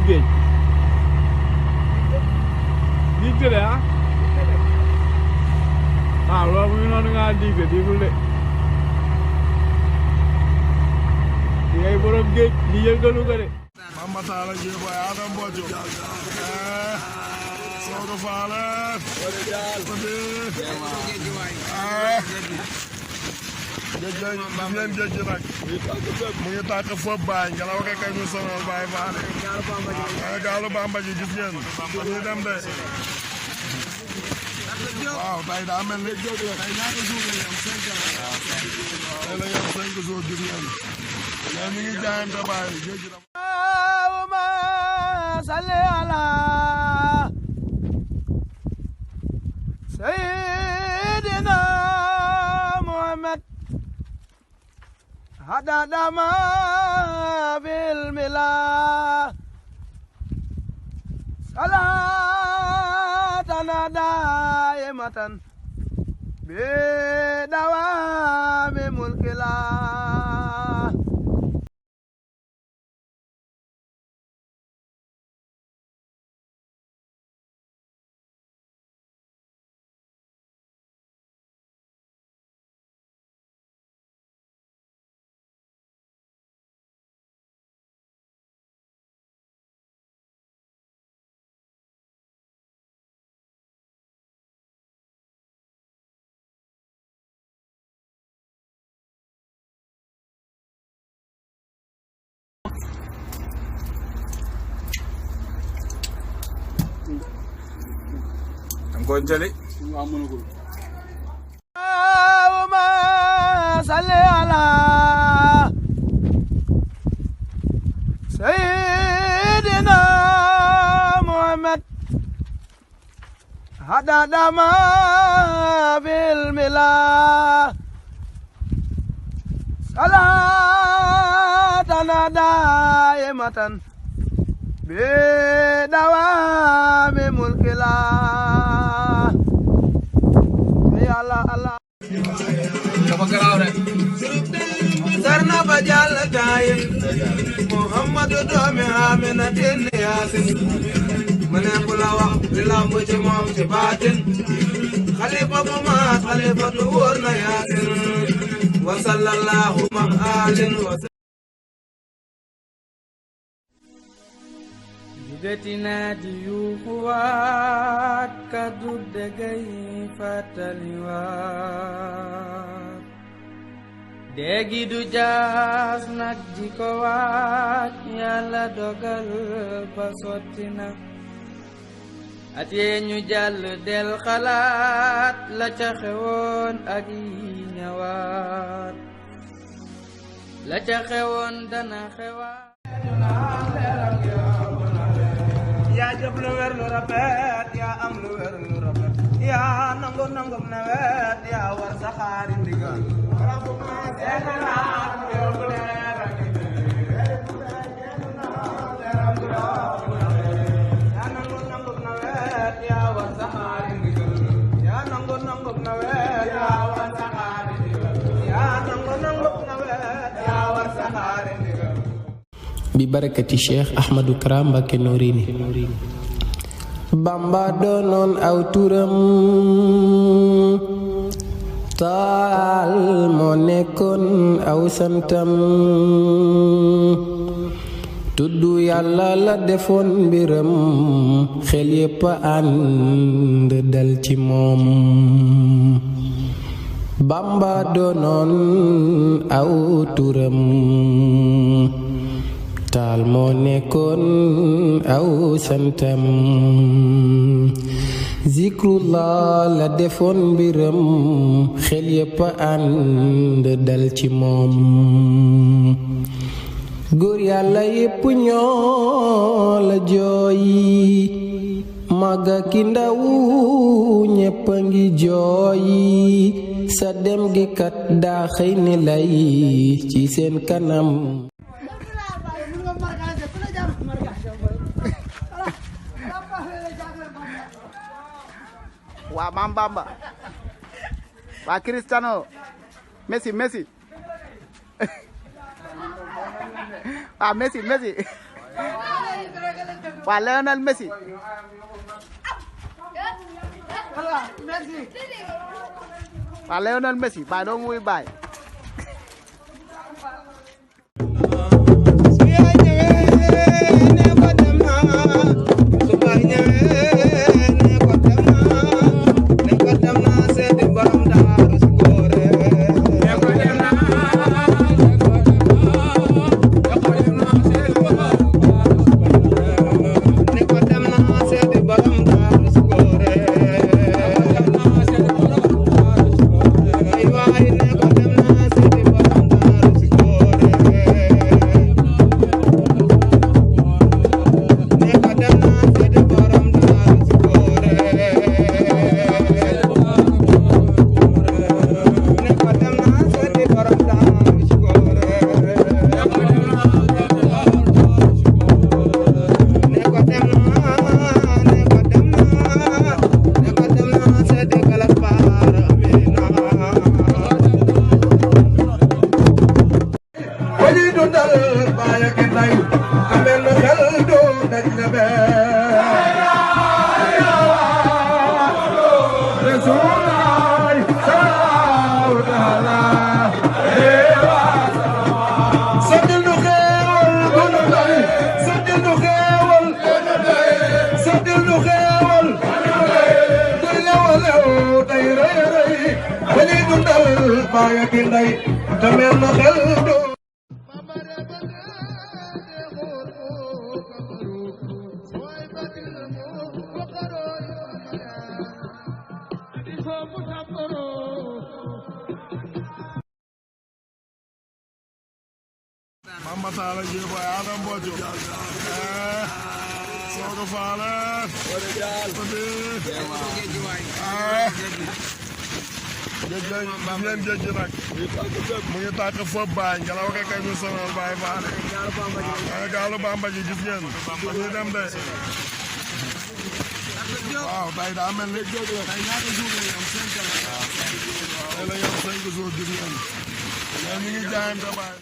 géej digg de ah waaw loolu mu ngi noonu nga diggul de di ngay borom géej di yëngalu ko de Mamba Talla Dieng boy Adam Bojo Sogo Faale géej gi nag mu ngi tàkk foofu baay ngelaw rek kay ñu sonal baay faale gaalu Bamba ji gis ngeen dañuy dem de waaw tey daa mel ni tey ñaata jour la yem 5 jours tey la yem 5 jours gis ngeen mais mi ngi jaayante baay géej gi Allahumma salli ala sayyidina Muhammad hadada ma bil mila salatana daimatan bi dawami mulkila Gonjali Allahumma salli ala sayyidina Muhammad hadada ma bil mila salatana daimatan bi dawami mulkila Allah dafa garaaw rek sarna ba jàll tayin Muhammadu doomi Amina tin Yaasin mu ne bu la wax li lamb ci moom ci baatin xalifa bu maat xalifa tu wóor na Yaasin wa sallallahu ma alin wa jugetina di yuuxuwaat kaddu dëggay fàttaliwaat déggi du jaas nag ji ko waat yàlla dogal ba sotti na at yee ñu jàll del xalaat la ca xewoon ak yi ñëwaat la ca xewoon dana xewaat yaa jëf lu wér lu rafet yaa am lu wér lu rafet yaa nangu nangum nawet yaa war sa xaari ndigal yaa nangu nangum nawet yaa war sa xaari ndigal yaa nangu nangum nawet yaa war sa xaari ndigal yaa nangu nangum nawet yaa war sa xaari ndigal bi barakati Cheikh Ahmadou Kara Mbacké Noreyni Bamba doonoon aw turam taal moo nekkoon aw santam tuddu yàlla la defoon mbiram xel yépp ànd dal ci moom Bamba doonoon aw turam taal moo nekkoon aw santam zikrullah la defoon mbiram xel yépp ànd dal ci moom góor yàlla yépp ñoo la jooyi màgga ki ndaw ñépp a ngi jooyi sa dem gi kat daa xëy ni lay ci seen kanam waa Maam Bamba waa Cristiano Messi waa Messi waa Lionel Messi waa Lionel Messi baay doo muy baay Mama Talla Boy Adam Bojo Soga Fala ngeen géej gi nag mu ngi tàkk foofu baay ngelaw ke kay ñu sonal baay faale gaalu Bamba ji gis ngeen ñu dem de waaw tey daa mel ni tey ñaata jour la ñu am 5 ans tey la ñu am 5 jours gis ngeen ñu ngi jaayante baay